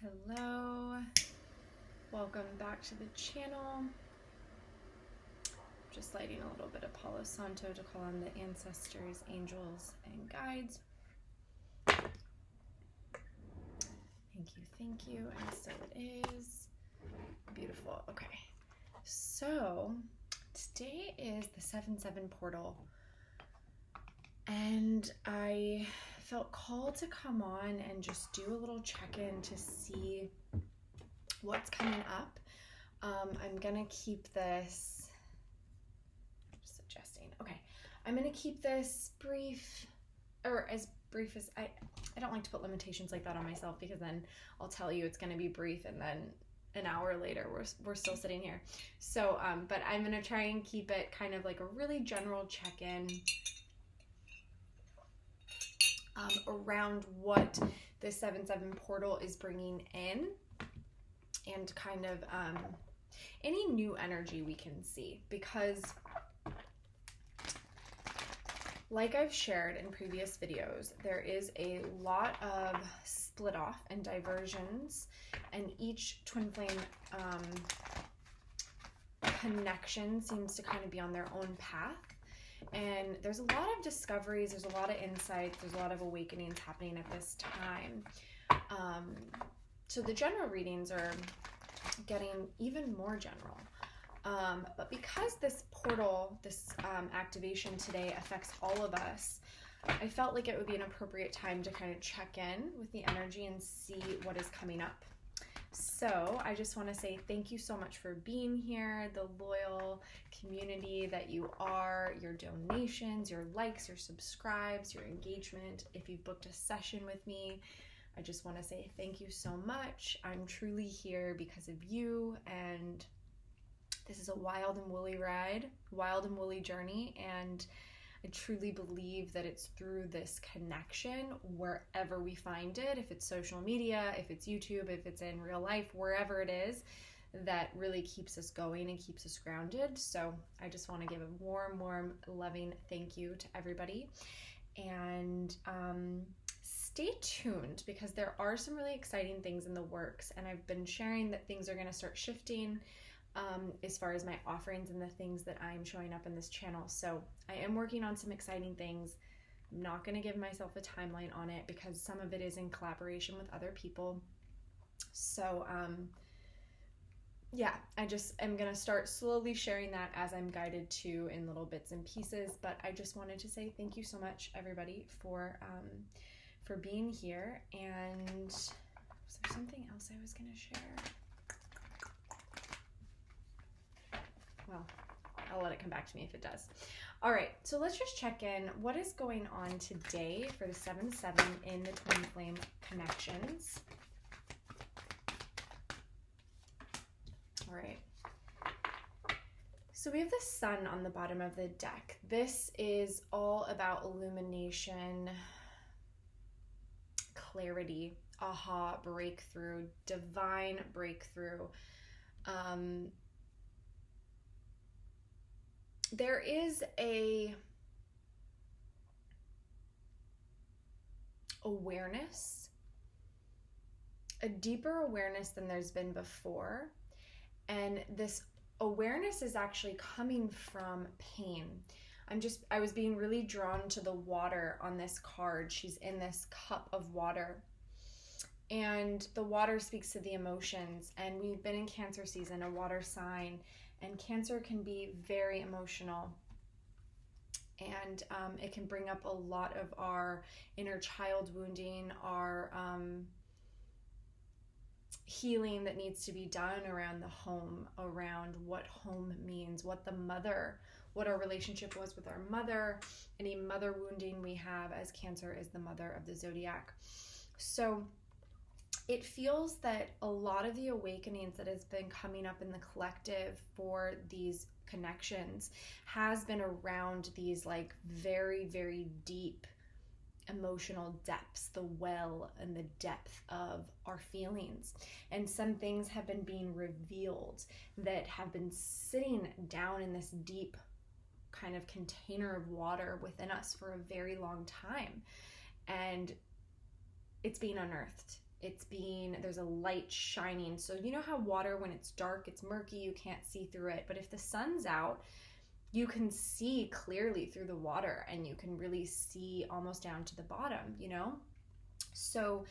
Hello, welcome back to the channel. Just lighting a little bit of Palo Santo to call on the ancestors, angels, and guides. Thank you, and so it is. Beautiful, okay. So, today is the 7/7 portal, and I felt called to come on and just do a little check-in to see what's coming up. I'm gonna keep this, just adjusting, okay. I'm gonna keep this brief, or as brief as, I don't like to put limitations like that on myself, because then I'll tell you it's gonna be brief and then an hour later we're still sitting here. So, but I'm gonna try and keep it kind of like a really general check-in around what the 7/7 portal is bringing in, and kind of any new energy we can see, because like I've shared in previous videos, there is a lot of split off and diversions, and each twin flame connection seems to kind of be on their own path. And there's a lot of discoveries, there's a lot of insights, there's a lot of awakenings happening at this time. So the general readings are getting even more general. But because this portal, this activation today affects all of us, I felt like it would be an appropriate time to kind of check in with the energy and see what is coming up. So I just want to say thank you so much for being here, the loyal community that you are, your donations, your likes, your subscribes, your engagement. If you've booked a session with me, I just want to say thank you so much. I'm truly here because of you, and this is a wild and woolly ride, wild and woolly journey, and I truly believe that it's through this connection, wherever we find it, if it's social media, if it's YouTube, if it's in real life, wherever it is, that really keeps us going and keeps us grounded. So I just want to give a warm, loving thank you to everybody. And stay tuned, because there are some really exciting things in the works, and I've been sharing that things are going to start shifting as far as my offerings and the things that I'm showing up in this channel. So I am working on some exciting things. I'm not going to give myself a timeline on it, because some of it is in collaboration with other people. So yeah, I just am going to start slowly sharing that as I'm guided to, in little bits and pieces. But I just wanted to say thank you so much, everybody, for being here. And was there something else I was going to share? Well, I'll let it come back to me if it does. All right, so let's just check in. What is going on today for the 7/7 in the twin flame connections? All right. So we have the sun on the bottom of the deck. This is all about illumination, clarity, aha, breakthrough, divine breakthrough. There is a awareness, a deeper awareness than there's been before. And this awareness is actually coming from pain. I was being really drawn to the water on this card. She's in this cup of water, and the water speaks to the emotions. And we've been in Cancer season, a water sign, and Cancer can be very emotional, and it can bring up a lot of our inner child wounding, our healing that needs to be done around the home, around what home means, what our relationship was with our mother, any mother wounding we have, as Cancer is the mother of the zodiac. So it feels that a lot of the awakenings that has been coming up in the collective for these connections has been around these like very, very deep emotional depths, the well and the depth of our feelings. And some things have been being revealed that have been sitting down in this deep kind of container of water within us for a very long time. And it's being unearthed. there's a light shining. So you know how water, when it's dark, it's murky, you can't see through it. But if the sun's out, you can see clearly through the water, and you can really see almost down to the bottom, you know? So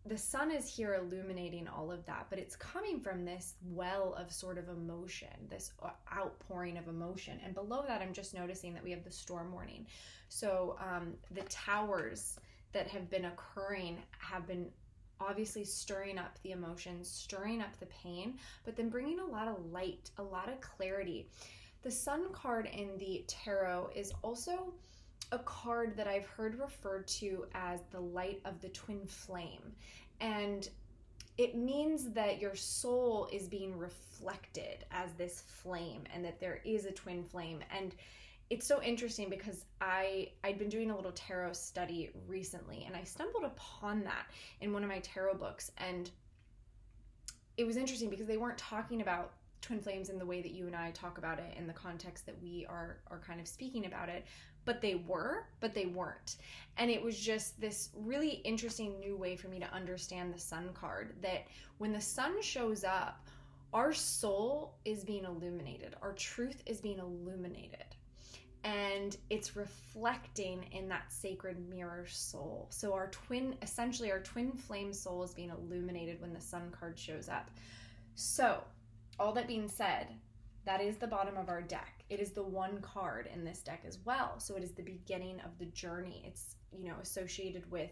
the sun is here illuminating all of that, but it's coming from this well of sort of emotion, this outpouring of emotion. And below that, I'm just noticing that we have the storm warning. So the towers that have been occurring have been obviously stirring up the emotions, stirring up the pain, but then bringing a lot of light, a lot of clarity. The Sun card in the tarot is also a card that I've heard referred to as the light of the twin flame. And it means that your soul is being reflected as this flame, and that there is a twin flame. And it's so interesting because I'd been doing a little tarot study recently, and I stumbled upon that in one of my tarot books. And it was interesting because they weren't talking about twin flames in the way that you and I talk about it in the context that we are kind of speaking about it, but they weren't. And it was just this really interesting new way for me to understand the Sun card, that when the sun shows up, our soul is being illuminated, our truth is being illuminated, and it's reflecting in that sacred mirror soul. So our twin flame soul is being illuminated when the Sun card shows up. So all that being said, that is the bottom of our deck. It is the one card in this deck as well. So it is the beginning of the journey. It's, associated with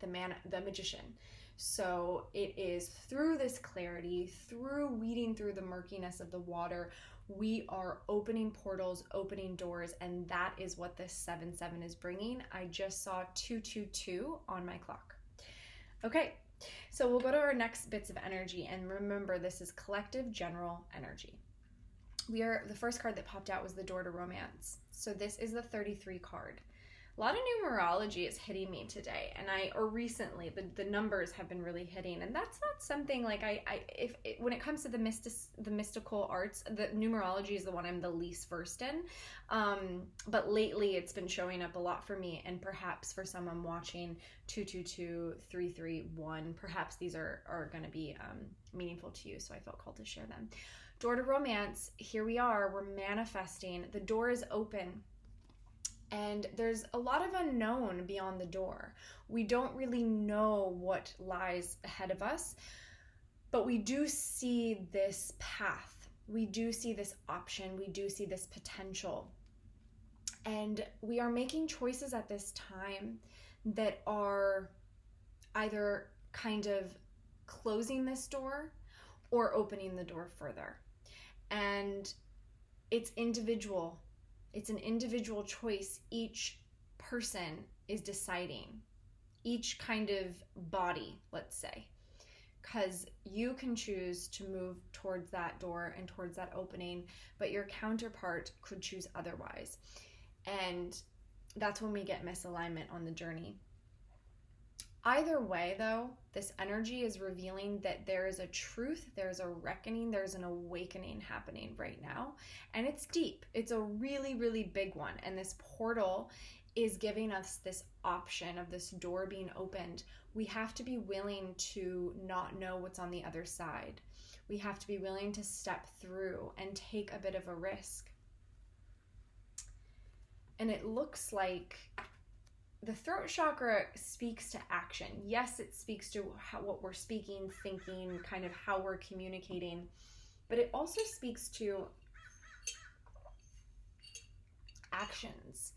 the magician. So it is through this clarity, through weeding through the murkiness of the water, we are opening portals, opening doors, and that is what this 7/7 is bringing. I just saw 222 on my clock. Okay, so we'll go to our next bits of energy, and remember, this is collective general energy. The first card that popped out was the Door to Romance. So this is the 33 card. A lot of numerology is hitting me today, and recently the numbers have been really hitting, and that's not something like when it comes to the mystical arts, the numerology is the one I'm the least versed in, but lately it's been showing up a lot for me, and perhaps for someone watching 222, 331, perhaps these are going to be meaningful to you, so I felt called to share them. Door to Romance, here we are, we're manifesting, the door is open. And there's a lot of unknown beyond the door. We don't really know what lies ahead of us, but we do see this path. We do see this option. We do see this potential. And we are making choices at this time that are either kind of closing this door or opening the door further. And it's individual. It's an individual choice. Each person is deciding, each kind of body, let's say, because you can choose to move towards that door and towards that opening, but your counterpart could choose otherwise. And that's when we get misalignment on the journey. Either way, though, this energy is revealing that there is a truth, there's a reckoning, there's an awakening happening right now. And it's deep. It's a really, really big one. And this portal is giving us this option of this door being opened. We have to be willing to not know what's on the other side. We have to be willing to step through and take a bit of a risk. And it looks like the throat chakra speaks to action. Yes, it speaks to what we're speaking, thinking, kind of how we're communicating, but it also speaks to actions,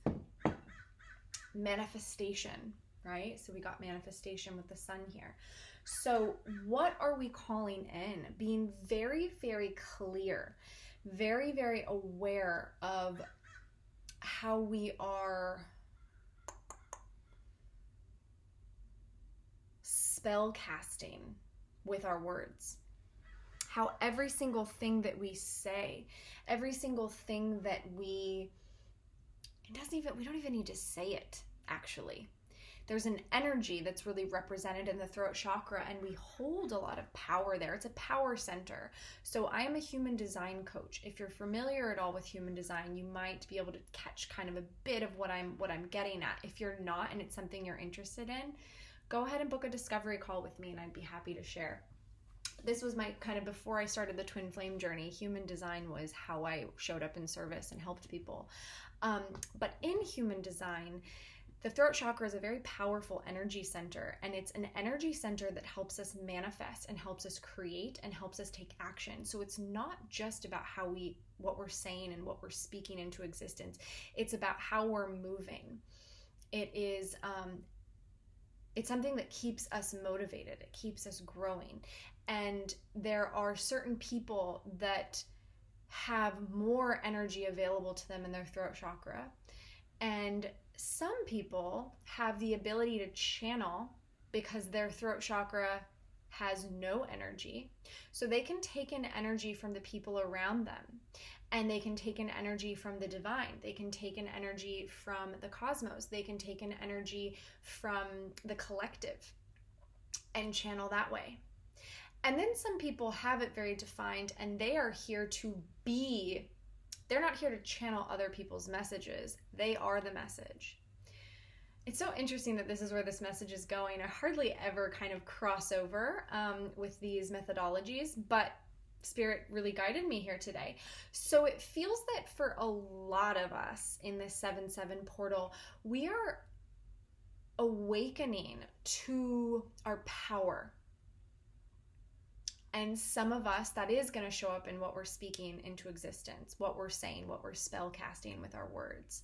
manifestation, right? So we got manifestation with the sun here. So what are we calling in? Being very, very clear, very, very aware of how we are spell casting with our words. How every single thing that we say, every single thing that we don't even need to say it, actually. There's an energy that's really represented in the throat chakra, and we hold a lot of power there. It's a power center. So I am a human design coach. If you're familiar at all with human design, you might be able to catch kind of a bit of what I'm getting at. If you're not, and it's something you're interested in, go ahead and book a discovery call with me and I'd be happy to share. This was my kind of, before I started the twin flame journey, human design was how I showed up in service and helped people. But in human design, the throat chakra is a very powerful energy center, and it's an energy center that helps us manifest and helps us create and helps us take action. So it's not just about what we're saying and what we're speaking into existence. It's about how we're moving. It is, it's something that keeps us motivated. It keeps us growing. And there are certain people that have more energy available to them in their throat chakra. And some people have the ability to channel because their throat chakra has no energy. So they can take in energy from the people around them, and they can take in energy from the divine. They can take in energy from the cosmos. They can take in energy from the collective and channel that way. And then some people have it very defined, and they are here to be. They're not here to channel other people's messages. They are the message. It's so interesting that this is where this message is going. I hardly ever kind of cross over with these methodologies, but Spirit really guided me here today. So it feels that for a lot of us in this 7/7 portal, we are awakening to our power. And some of us, that is going to show up in what we're speaking into existence, what we're saying, what we're spell casting with our words.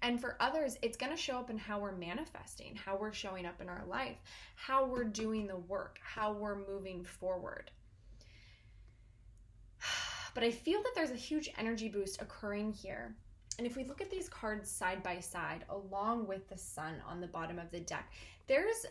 And for others, it's going to show up in how we're manifesting, how we're showing up in our life, how we're doing the work, how we're moving forward. But I feel that there's a huge energy boost occurring here. And if we look at these cards side by side, along with the sun on the bottom of the deck, there's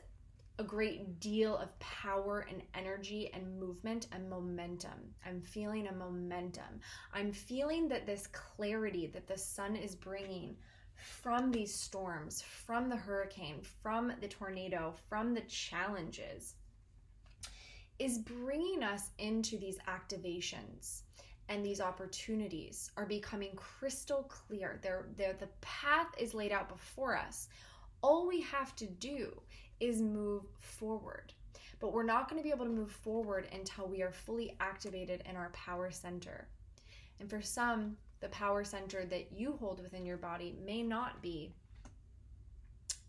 a great deal of power and energy and movement and momentum. I'm feeling a momentum. I'm feeling that this clarity that the sun is bringing from these storms, from the hurricane, from the tornado, from the challenges, is bringing us into these activations. And these opportunities are becoming crystal clear. The path is laid out before us. All we have to do is move forward. But we're not going to be able to move forward until we are fully activated in our power center. And for some, the power center that you hold within your body may not be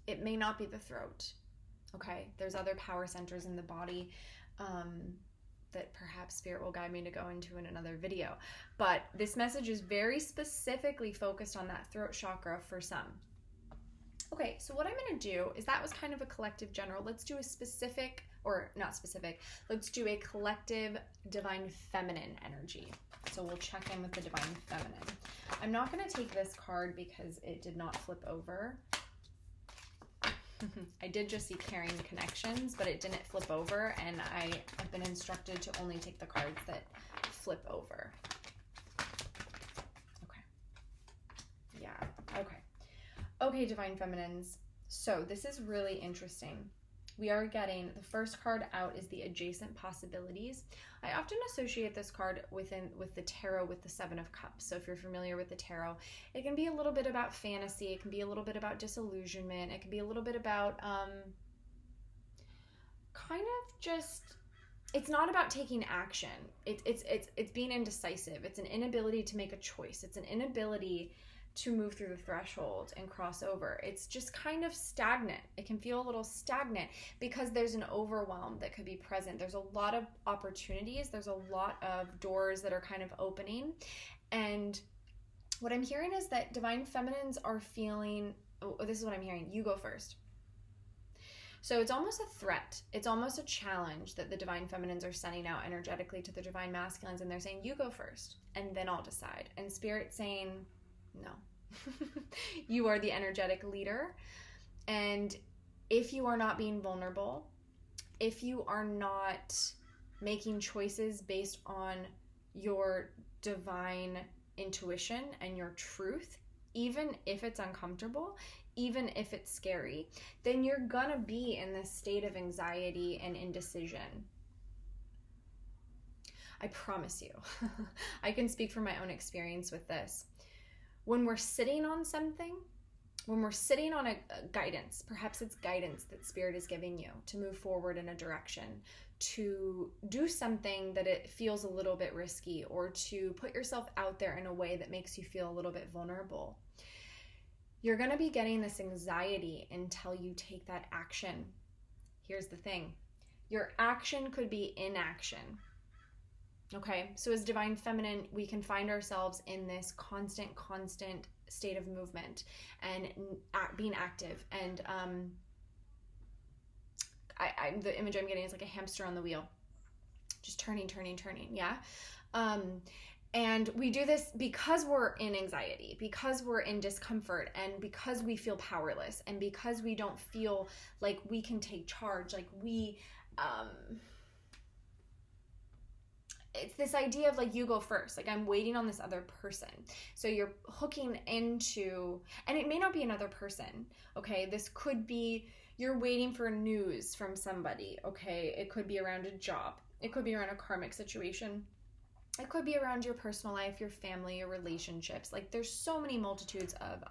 the throat. Okay? There's other power centers in the body that perhaps Spirit will guide me to go into in another video. But this message is very specifically focused on that throat chakra for some. Okay, so what I'm going to do is, that was kind of a collective general. Let's do a specific, or not specific, let's do a collective divine feminine energy. So we'll check in with the divine feminine. I'm not going to take this card because it did not flip over. I did just see carrying connections, but it didn't flip over, and I've been instructed to only take the cards that flip over. Okay. Yeah, okay. Okay, Divine Feminines. So this is really interesting. We are getting, the first card out is the adjacent possibilities. I often associate this card with the tarot with the Seven of Cups. So if you're familiar with the tarot, it can be a little bit about fantasy. It can be a little bit about disillusionment. It can be a little bit about kind of just, it's not about taking action. It's being indecisive. It's an inability to make a choice. It's an inability to move through the threshold and cross over. It's just kind of stagnant. It can feel a little stagnant because there's an overwhelm that could be present. There's a lot of opportunities. There's a lot of doors that are kind of opening. And what I'm hearing is that Divine Feminines are feeling, this is what I'm hearing. You go first. So it's almost a threat. It's almost a challenge that the Divine Feminines are sending out energetically to the Divine Masculines. And they're saying, you go first, and then I'll decide. And Spirit's saying, no. You are the energetic leader. And if you are not being vulnerable, if you are not making choices based on your divine intuition and your truth, even if it's uncomfortable, even if it's scary, then you're gonna be in this state of anxiety and indecision. I promise you. I can speak from my own experience with this. When we're sitting on something, when we're sitting on a guidance, perhaps it's guidance that Spirit is giving you to move forward in a direction, to do something that it feels a little bit risky, or to put yourself out there in a way that makes you feel a little bit vulnerable. You're going to be getting this anxiety until you take that action. Here's the thing. Your action could be inaction. Okay, so as Divine Feminine, we can find ourselves in this constant state of movement and being active. And the image I'm getting is like a hamster on the wheel, just turning, yeah? And we do this because we're in anxiety, because we're in discomfort, and because we feel powerless, and because we don't feel like we can take charge, like we... it's this idea of like, you go first, like I'm waiting on this other person. So you're hooking into, and it may not be another person, okay? This could be, you're waiting for news from somebody, okay? It could be around a job. It could be around a karmic situation. It could be around your personal life, your family, your relationships. Like there's so many multitudes of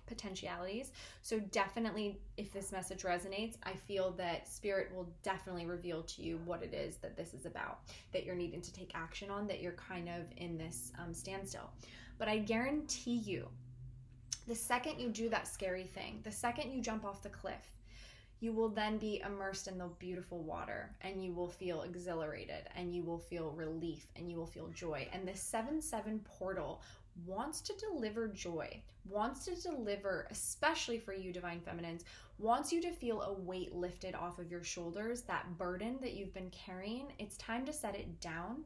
potentialities. So definitely, if this message resonates, I feel that Spirit will definitely reveal to you what it is that this is about, that you're needing to take action on, that you're kind of in this standstill. But I guarantee you, the second you do that scary thing, the second you jump off the cliff, you will then be immersed in the beautiful water, and you will feel exhilarated, and you will feel relief, and you will feel joy. And this 7/7 portal wants to deliver joy, wants to deliver, especially for you Divine Feminines, wants you to feel a weight lifted off of your shoulders, that burden that you've been carrying. It's time to set it down.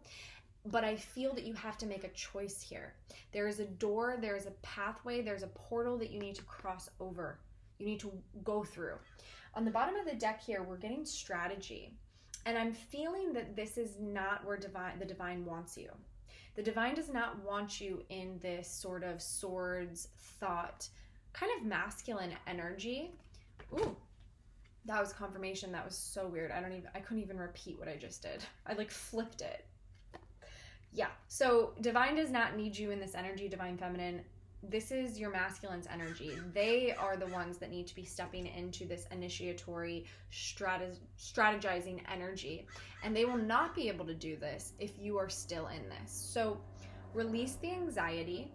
But I feel that you have to make a choice here. There is a door, there is a pathway, there's a portal that you need to cross over. You need to go through. On the bottom of the deck here, we're getting strategy. And I'm feeling that this is not where the divine wants you. The divine does not want you in this sort of swords, thought, kind of masculine energy. Ooh, that was confirmation. That was so weird. I couldn't even repeat what I just did. I like flipped it. Yeah, so divine does not need you in this energy, Divine Feminine. This is your masculine's energy. They are the ones that need to be stepping into this initiatory, strategizing energy. And they will not be able to do this if you are still in this. So release the anxiety.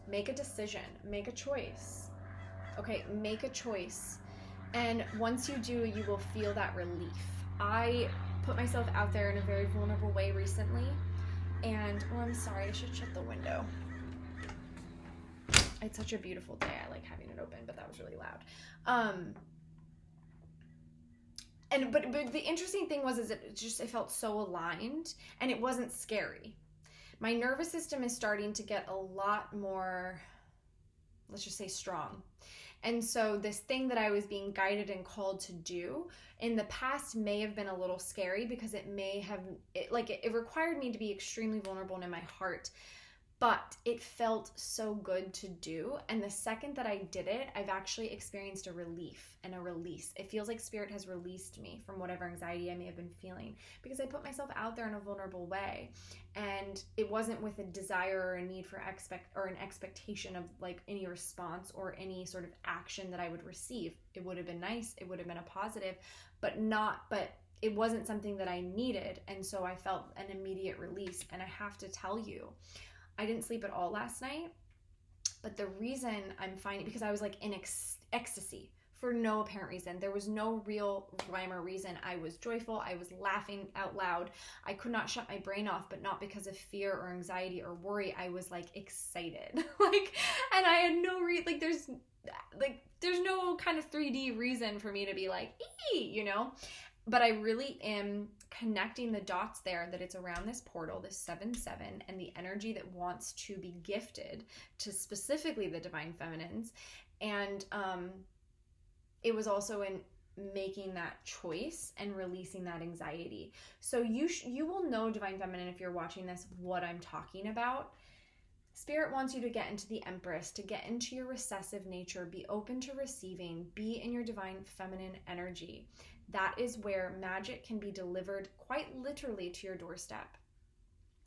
Make a decision. Make a choice. Okay, make a choice. And once you do, you will feel that relief. I put myself out there in a very vulnerable way recently. And, oh, I'm sorry, I should shut the window. It's such a beautiful day. I like having it open, but that was really loud. But the interesting thing was, it felt so aligned, and it wasn't scary. My nervous system is starting to get a lot more, let's just say, strong. And so this thing that I was being guided and called to do in the past may have been a little scary, because it required me to be extremely vulnerable in my heart. But it felt so good to do. And the second that I did it, I've actually experienced a relief and a release. It feels like Spirit has released me from whatever anxiety I may have been feeling, because I put myself out there in a vulnerable way. And it wasn't with a desire or a need for an expectation of like any response or any sort of action that I would receive. It would have been nice. It would have been a positive, but it wasn't something that I needed. And so I felt an immediate release. And I have to tell you, I didn't sleep at all last night, but the reason I'm finding, because I was like in ecstasy for no apparent reason. There was no real rhyme or reason. I was joyful. I was laughing out loud. I could not shut my brain off, but not because of fear or anxiety or worry. I was like excited, and I had no there's no kind of 3D reason for me to be like, But I really am connecting the dots there, that it's around this portal, this 7/7, and the energy that wants to be gifted to specifically the Divine Feminines. And it was also in making that choice and releasing that anxiety. So you will know, Divine Feminine, if you're watching this, what I'm talking about. Spirit wants you to get into the Empress, to get into your recessive nature, be open to receiving, be in your Divine Feminine energy. That is where magic can be delivered quite literally to your doorstep.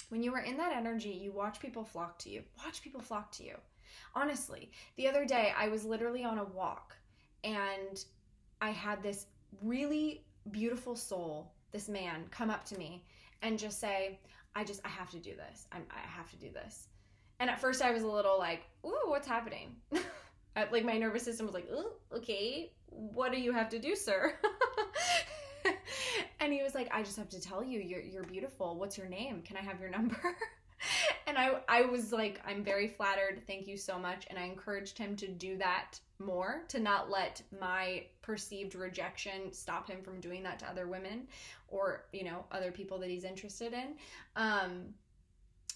When you are in that energy, you watch people flock to you. Watch people flock to you. Honestly, the other day I was literally on a walk and I had this really beautiful soul, this man, come up to me and just say, I have to do this. I have to do this. And at first I was a little like, ooh, what's happening? Like my nervous system was like, ooh, okay, what do you have to do, sir? And he was like, I just have to tell you, you're beautiful. What's your name? Can I have your number? And I was like, I'm very flattered. Thank you so much. And I encouraged him to do that more, to not let my perceived rejection stop him from doing that to other women or, you know, other people that he's interested in.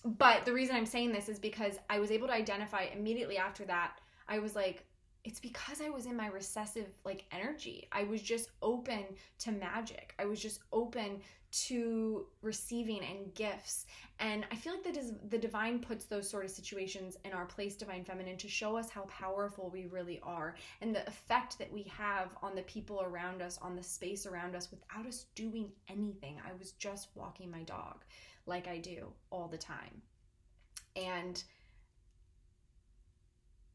But the reason I'm saying this is because I was able to identify immediately after that. I was like, it's because I was in my recessive like energy. I was just open to magic. I was just open to receiving and gifts. And I feel like the divine puts those sort of situations in our place, divine feminine, to show us how powerful we really are and the effect that we have on the people around us, on the space around us, without us doing anything. I was just walking my dog like I do all the time. And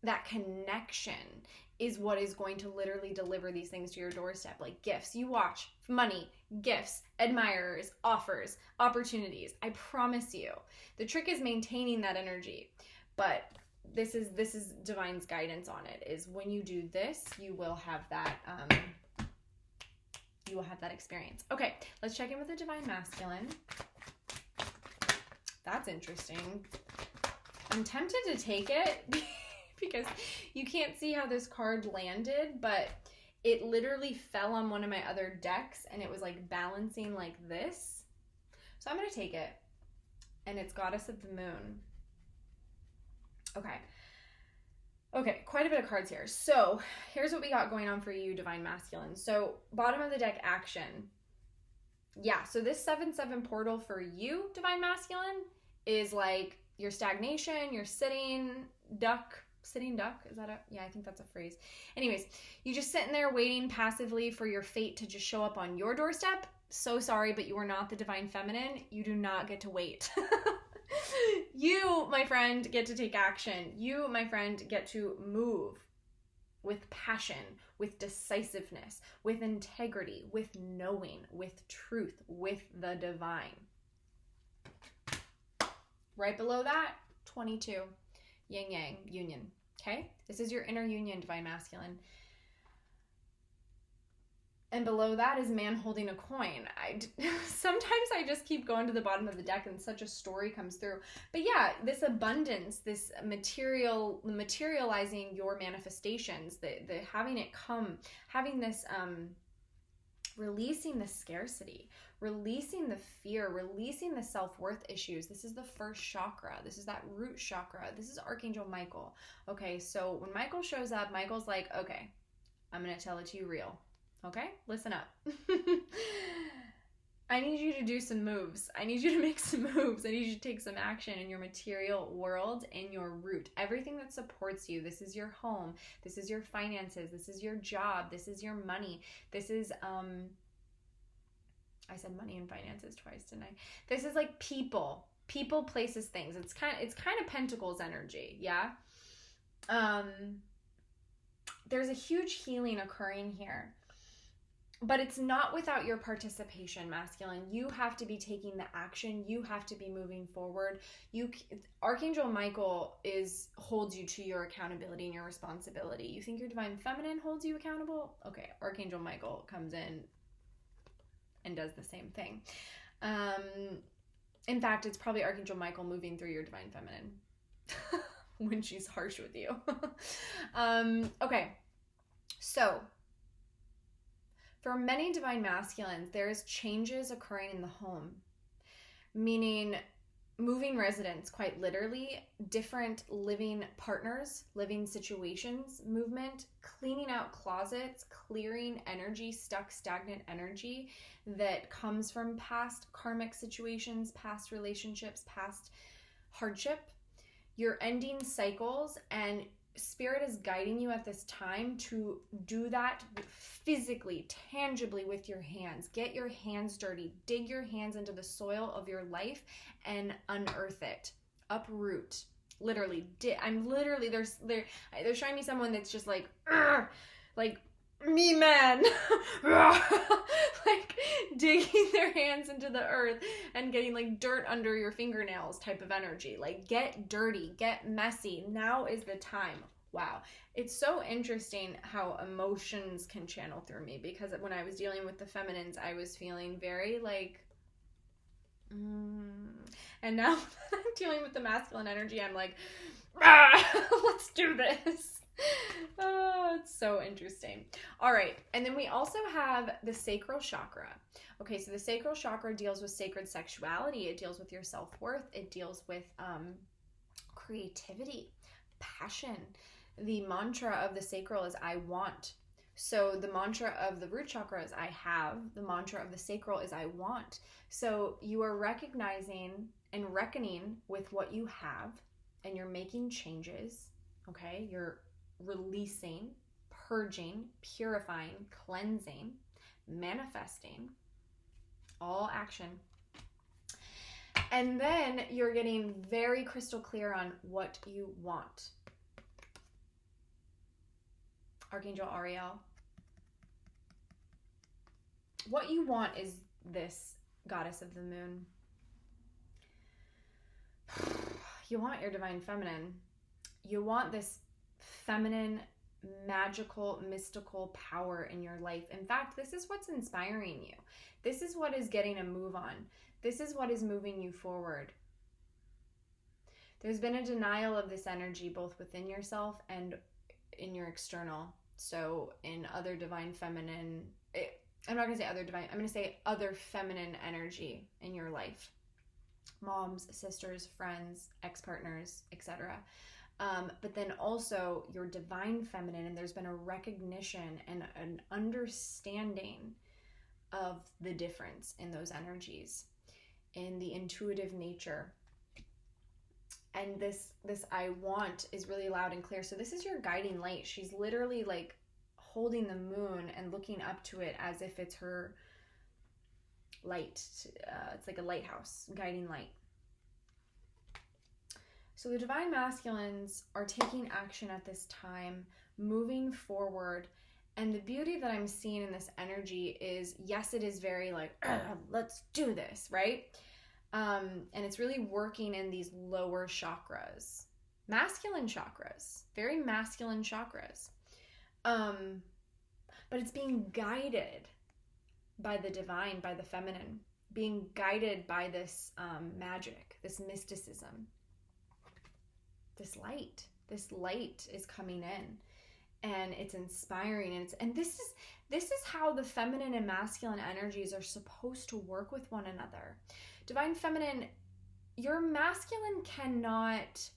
that connection is what is going to literally deliver these things to your doorstep, like gifts. You watch, money, gifts, admirers, offers, opportunities. I promise you. The trick is maintaining that energy. But this is divine's guidance on it, is when you do this, you will have that experience. Okay, let's check in with the divine masculine. That's interesting. I'm tempted to take it because you can't see how this card landed, but it literally fell on one of my other decks and it was like balancing like this. So I'm going to take it. And it's Goddess of the Moon. Okay, quite a bit of cards here. So here's what we got going on for you, divine masculine. So bottom of the deck, action. Yeah, so this 7/7 portal for you, divine masculine, is like your stagnation, your sitting duck. Is that yeah, I think that's a phrase. Anyways, you just sitting there waiting passively for your fate to just show up on your doorstep. So sorry, but you are not the divine feminine. You do not get to wait. You, my friend, get to take action. You, my friend, get to move with passion, with decisiveness, with integrity, with knowing, with truth, with the divine. Right below that, 22, yin yang, union. Okay? This is your inner union, divine masculine. And below that is man holding a coin. Sometimes I just keep going to the bottom of the deck and such a story comes through. But yeah, this abundance, this materializing your manifestations, the having it come, having this, releasing the scarcity, releasing the fear, releasing the self-worth issues. This is the first chakra. This is that root chakra. This is Archangel Michael. Okay, so when Michael shows up, Michael's like, okay, I'm going to tell it to you real. Okay, listen up. I need you to do some moves. I need you to make some moves. I need you to take some action in your material world, in your root. Everything that supports you. This is your home. This is your finances. This is your job. This is your money. This is, I said money and finances twice, didn't I? This is like people, places, things. It's kind of Pentacles energy, yeah? There's a huge healing occurring here. But it's not without your participation, masculine. You have to be taking the action. You have to be moving forward. Archangel Michael holds you to your accountability and your responsibility. You think your divine feminine holds you accountable? Okay, Archangel Michael comes in and does the same thing. In fact, it's probably Archangel Michael moving through your divine feminine when she's harsh with you. Okay, so for many divine masculines, there's changes occurring in the home, meaning moving residence, quite literally, different living partners, living situations, movement, cleaning out closets, clearing energy, stuck, stagnant energy that comes from past karmic situations, past relationships, past hardship. You're ending cycles, and Spirit is guiding you at this time to do that physically, tangibly with your hands. Get your hands dirty. Dig your hands into the soil of your life and unearth it. Uproot. literally they're showing me someone that's just like me man like digging their hands into the earth and getting like dirt under your fingernails type of energy. Like, get dirty, get messy. Now is the time. Wow. It's so interesting how emotions can channel through me, because when I was dealing with the feminines, I was feeling very like and now I'm dealing with the masculine energy, I'm like, let's do this. Oh, it's so interesting. All right. And then we also have the sacral chakra. Okay, so the sacral chakra deals with sacred sexuality. It deals with your self-worth. It deals with creativity, passion. The mantra of the sacral is I want. So the mantra of the root chakra is I have. The mantra of the sacral is I want. So you are recognizing and reckoning with what you have, and you're making changes. Okay, you're releasing, purging, purifying, cleansing, manifesting, all action. And then you're getting very crystal clear on what you want. Archangel Ariel, what you want is this goddess of the moon. You want your divine feminine. You want this feminine, magical, mystical power in your life. In fact, this is what's inspiring you. This is what is getting a move on. This is what is moving you forward. There's been a denial of this energy both within yourself and in your external. So in other divine feminine, I'm not going to say other divine, I'm going to say other feminine energy in your life. Moms, sisters, friends, ex-partners, etc. But then also your divine feminine, and there's been a recognition and an understanding of the difference in those energies, in the intuitive nature. And this I want is really loud and clear. So this is your guiding light. She's literally like holding the moon and looking up to it as if it's her light. It's like a lighthouse, guiding light. So the divine masculines are taking action at this time, moving forward. And the beauty that I'm seeing in this energy is, yes, it is very like, let's do this, right? And it's really working in these lower chakras, masculine chakras, very masculine chakras. But it's being guided by the divine, by the feminine, being guided by this magic, this mysticism. This light is coming in, and it's inspiring, and this is how the feminine and masculine energies are supposed to work with one another. Divine feminine, your masculine cannot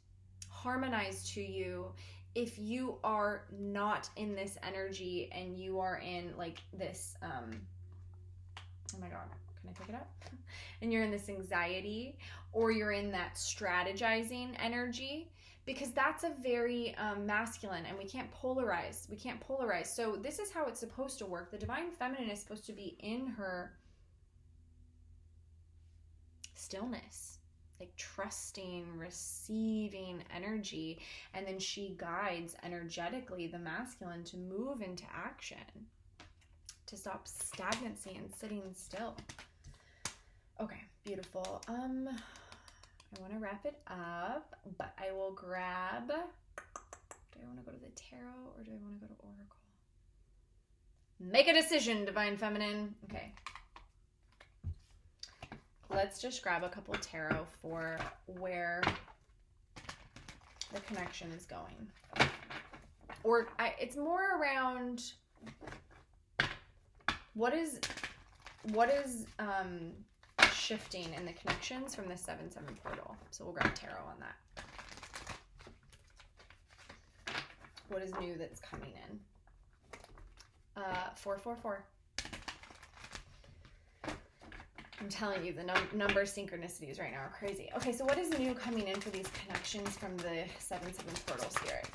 harmonize to you if you are not in this energy and you are in like this oh my god, can I pick it up? And you're in this anxiety, or you're in that strategizing energy, because that's a very masculine, and we can't polarize. So this is how it's supposed to work. The divine feminine is supposed to be in her stillness, like trusting, receiving energy, and then she guides energetically the masculine to move into action, to stop stagnancy and sitting still. Okay, beautiful. I want to wrap it up, but I will grab, do I want to go to the tarot or do I want to go to Oracle? Make a decision, divine feminine. Okay. Let's just grab a couple tarot for where the connection is going. Or it's more around what is shifting in the connections from the 7-7 portal. So we'll grab tarot on that. What is new that's coming in? 444. I'm telling you, the number synchronicities right now are crazy. Okay, so what is new coming in for these connections from the 7-7 portal, Spirit?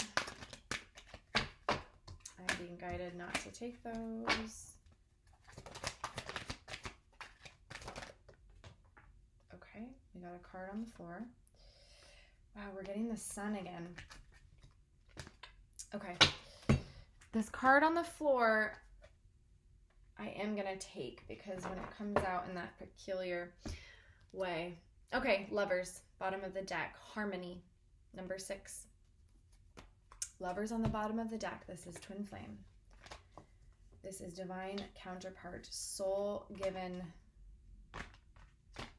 I'm being guided not to take those. Okay, we got a card on the floor. Wow, we're getting the sun again. Okay. This card on the floor, I am going to take because when it comes out in that peculiar way. Okay, Lovers, bottom of the deck. Harmony, number 6. Lovers on the bottom of the deck. This is Twin Flame. This is divine counterpart, soul-given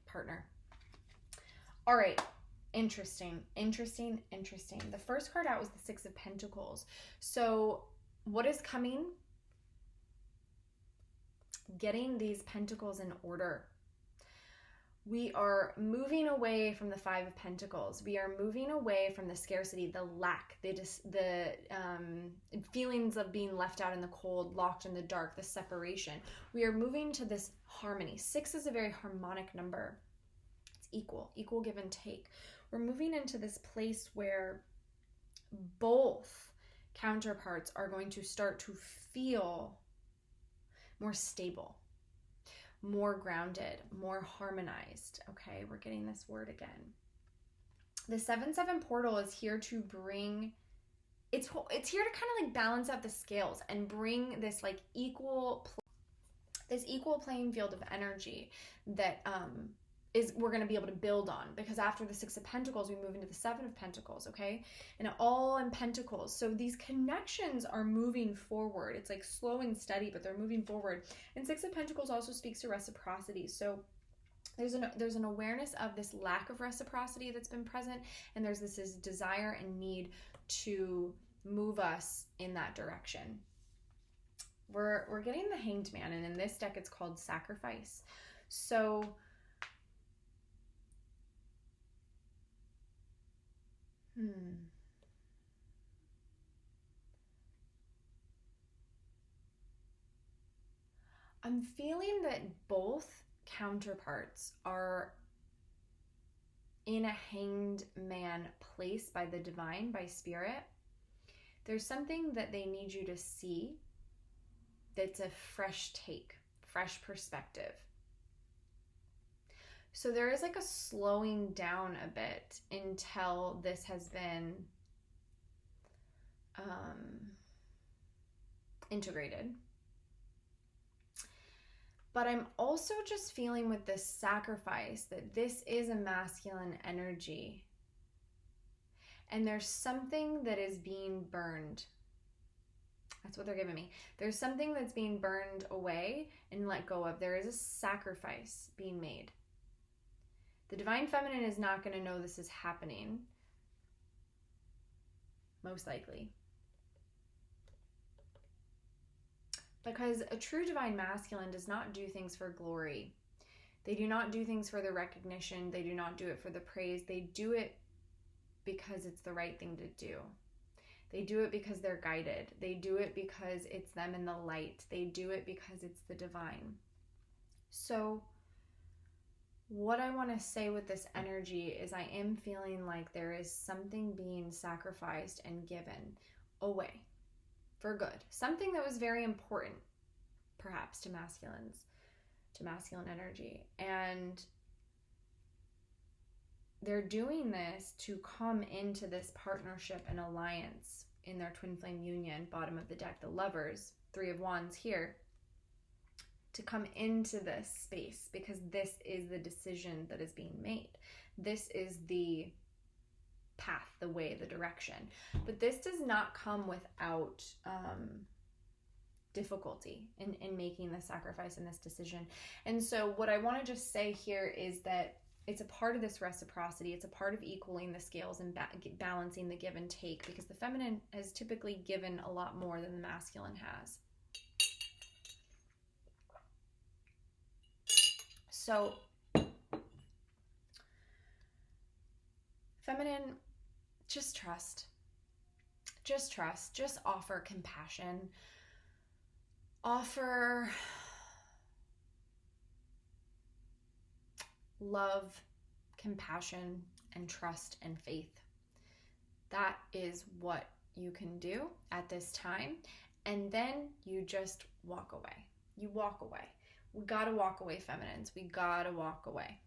partner. All right. Interesting. The first card out was the 6 of Pentacles. So what is coming? Getting these pentacles in order. We are moving away from the 5 of Pentacles. We are moving away from the scarcity, the lack, the feelings of being left out in the cold, locked in the dark, the separation. We are moving to this harmony. 6 is a very harmonic number. It's equal give and take. We're moving into this place where both counterparts are going to start to feel more stable, more grounded, more harmonized. Okay, we're getting this word again. The 7-7 portal is here to bring, it's here to kind of like balance out the scales and bring this like equal playing field of energy that we're going to be able to build on, because after the 6 of Pentacles we move into the 7 of Pentacles, okay, and all in Pentacles. So these connections are moving forward. It's like slow and steady, but they're moving forward. And 6 of Pentacles also speaks to reciprocity. So there's an awareness of this lack of reciprocity that's been present, and there's this desire and need to move us in that direction. We're getting the Hanged Man, and in this deck it's called Sacrifice. So I'm feeling that both counterparts are in a hanged man place by the divine, by spirit. There's something that they need you to see that's a fresh take, fresh perspective. So there is like a slowing down a bit until this has been integrated. But I'm also just feeling with this sacrifice that this is a masculine energy. And there's something that is being burned. That's what they're giving me. There's something that's being burned away and let go of. There is a sacrifice being made. The divine feminine is not going to know this is happening. Most likely. Because a true divine masculine does not do things for glory. They do not do things for the recognition. They do not do it for the praise. They do it because it's the right thing to do. They do it because they're guided. They do it because it's them in the light. They do it because it's the divine. So what I want to say with this energy is I am feeling like there is something being sacrificed and given away for good. Something that was very important, perhaps, to masculine energy. And they're doing this to come into this partnership and alliance in their twin flame union, bottom of the deck, the Lovers, 3 of Wands here, to come into this space, because this is the decision that is being made. This is the path, the way, the direction. But this does not come without difficulty in making the sacrifice and this decision. And so what I want to just say here is that it's a part of this reciprocity. It's a part of equaling the scales and balancing the give and take, because the feminine has typically given a lot more than the masculine has. So feminine, just trust. Just trust. Just offer compassion. Offer love, compassion, and trust and faith. That is what you can do at this time. And then you just walk away. You walk away. We gotta walk away, feminines. We gotta walk away.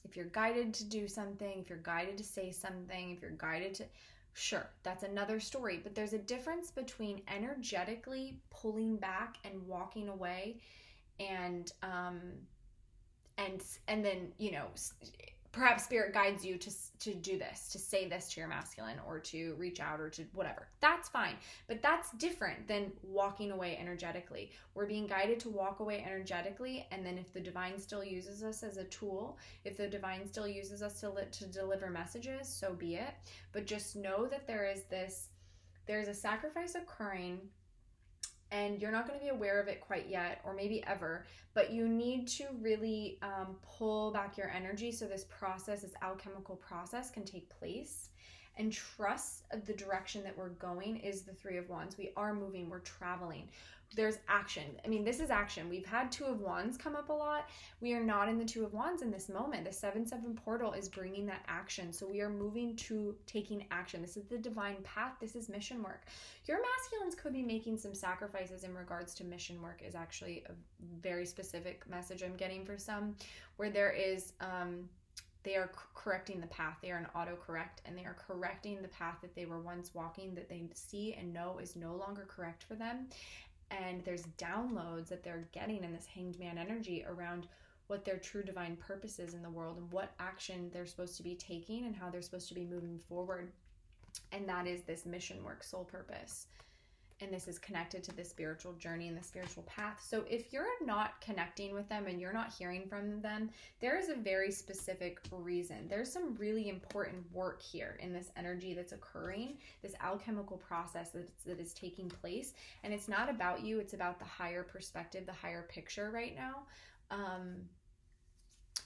If you're guided to do something, if you're guided to say something, if you're guided to, sure, that's another story. But there's a difference between energetically pulling back and walking away, and then, you know, perhaps spirit guides you to do this, to say this to your masculine, or to reach out, or to whatever. That's fine. But that's different than walking away energetically. We're being guided to walk away energetically, and then if the divine still uses us as a tool, if the divine still uses us to deliver messages, so be it. But just know that there's a sacrifice occurring, and you're not going to be aware of it quite yet, or maybe ever, but you need to really pull back your energy so this process, this alchemical process, can take place. And trust the direction that we're going is the Three of Wands. We are moving, we're traveling. There's action. I mean, this is action. We've had Two of Wands come up a lot. We are not in the Two of Wands in this moment. The 7-7 portal is bringing that action. So we are moving to taking action. This is the divine path. This is mission work. Your masculines could be making some sacrifices in regards to mission work, is actually a very specific message I'm getting for some, where there is, they are correcting the path. They are an autocorrect, and they are correcting the path that they were once walking, that they see and know is no longer correct for them. And there's downloads that they're getting in this Hanged Man energy around what their true divine purpose is in the world, and what action they're supposed to be taking, and how they're supposed to be moving forward. And that is this mission work, soul purpose. And this is connected to the spiritual journey and the spiritual path. So if you're not connecting with them and you're not hearing from them, there is a very specific reason. There's some really important work here in this energy that's occurring, this alchemical process that is taking place. And it's not about you, it's about the higher perspective, the higher picture right now.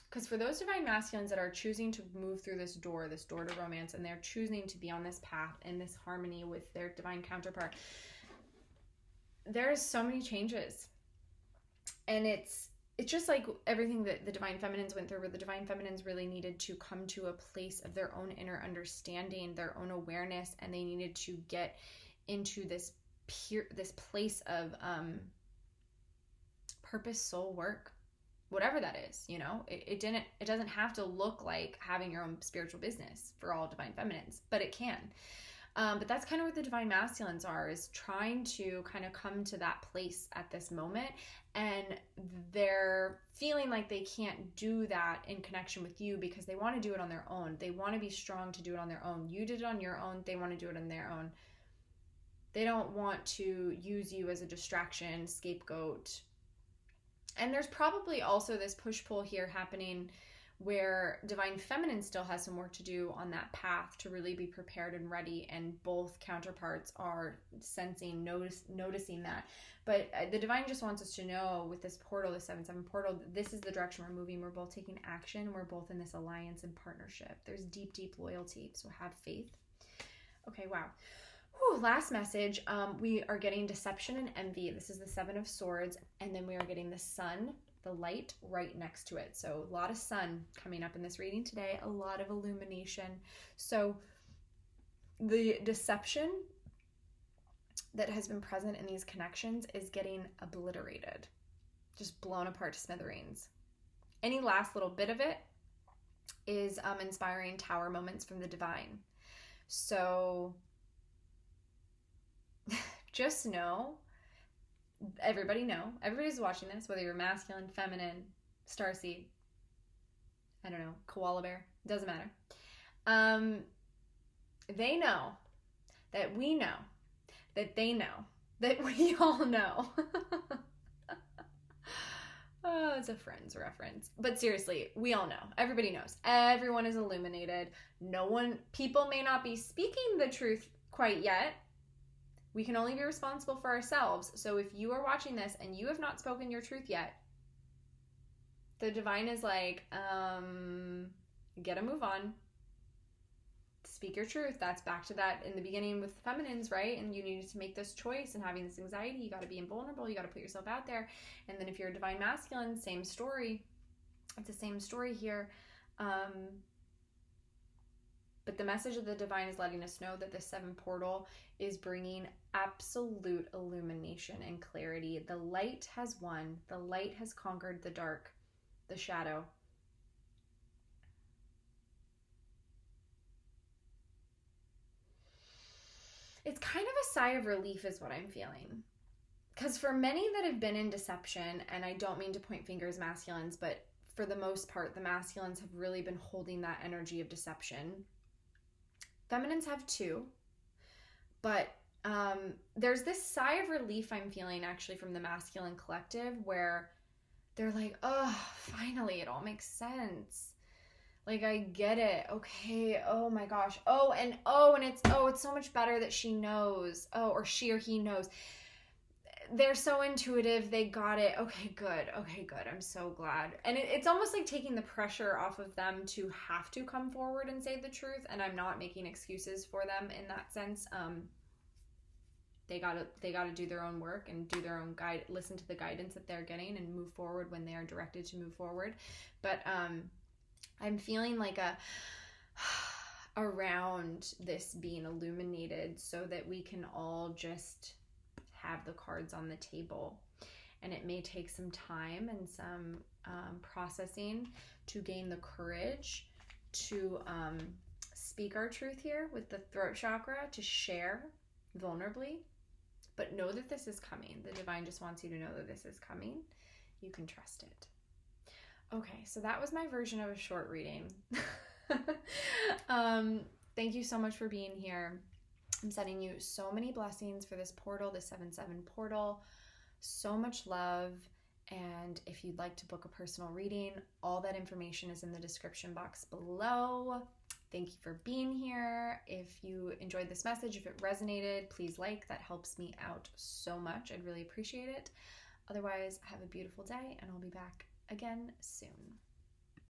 Because for those divine masculines that are choosing to move through this door to romance, and they're choosing to be on this path in this harmony with their divine counterpart, there's so many changes. And it's just like everything that the divine feminines went through, where the divine feminines really needed to come to a place of their own inner understanding, their own awareness, and they needed to get into this place of purpose, soul work, whatever that is. You know, it doesn't have to look like having your own spiritual business for all divine feminines, but it can. But that's kind of what the divine masculines are, is trying to kind of come to that place at this moment. And they're feeling like they can't do that in connection with you, because they want to do it on their own. They want to be strong to do it on their own. You did it on your own. They want to do it on their own. They don't want to use you as a distraction, scapegoat. And there's probably also this push-pull here happening, where divine feminine still has some work to do on that path to really be prepared and ready, and both counterparts are sensing, noticing that. But the divine just wants us to know, with this portal, the 7-7 portal, this is the direction we're moving. We're both taking action. We're both in this alliance and partnership. There's deep, deep loyalty, so have faith. Okay, wow. Whew, last message. We are getting deception and envy. This is the 7 of Swords, and then we are getting the sun, the light, right next to it. So a lot of sun coming up in this reading today, a lot of illumination. So the deception that has been present in these connections is getting obliterated, just blown apart to smithereens. Any last little bit of it is inspiring tower moments from the divine. So just know, everybody's watching this, whether you're masculine, feminine, starseed, I don't know, koala bear, doesn't matter. They know that we know that they know that we all know. Oh, it's a Friends reference. But seriously, we all know. Everybody knows. Everyone is illuminated. People may not be speaking the truth quite yet. We can only be responsible for ourselves. So if you are watching this and you have not spoken your truth yet, the divine is like, get a move on. Speak your truth. That's back to that in the beginning with the feminines, right? And you needed to make this choice, and having this anxiety, you got to be invulnerable. You got to put yourself out there. And then if you're a divine masculine, same story. It's the same story here. But the message of the divine is letting us know that the 7 portal is bringing absolute illumination and clarity. The light has won. The light has conquered the dark, the shadow. It's kind of a sigh of relief is what I'm feeling. Because for many that have been in deception, and I don't mean to point fingers masculines, but for the most part, the masculines have really been holding that energy of deception. Feminines have too, but there's this sigh of relief I'm feeling actually from the masculine collective where they're like, oh, finally, it all makes sense. Like, I get it. Okay. Oh my gosh. And it's so much better that she knows. Oh, or she or he knows. They're so intuitive. They got it. Okay, good. I'm so glad. And it's almost like taking the pressure off of them to have to come forward and say the truth. And I'm not making excuses for them in that sense. They gotta do their own work and do their own guide, listen to the guidance that they're getting and move forward when they are directed to move forward. But I'm feeling like around this being illuminated so that we can all just have the cards on the table. And it may take some time and some processing to gain the courage to speak our truth here with the throat chakra, to share vulnerably. But know that this is coming. The divine just wants you to know that this is coming. You can trust it. Okay, so that was my version of a short reading. Thank you so much for being here. I'm sending you so many blessings for this portal, the 7/7 portal. So much love. And if you'd like to book a personal reading, all that information is in the description box below. Thank you for being here. If you enjoyed this message, if it resonated, please like. That helps me out so much. I'd really appreciate it. Otherwise, have a beautiful day, and I'll be back again soon.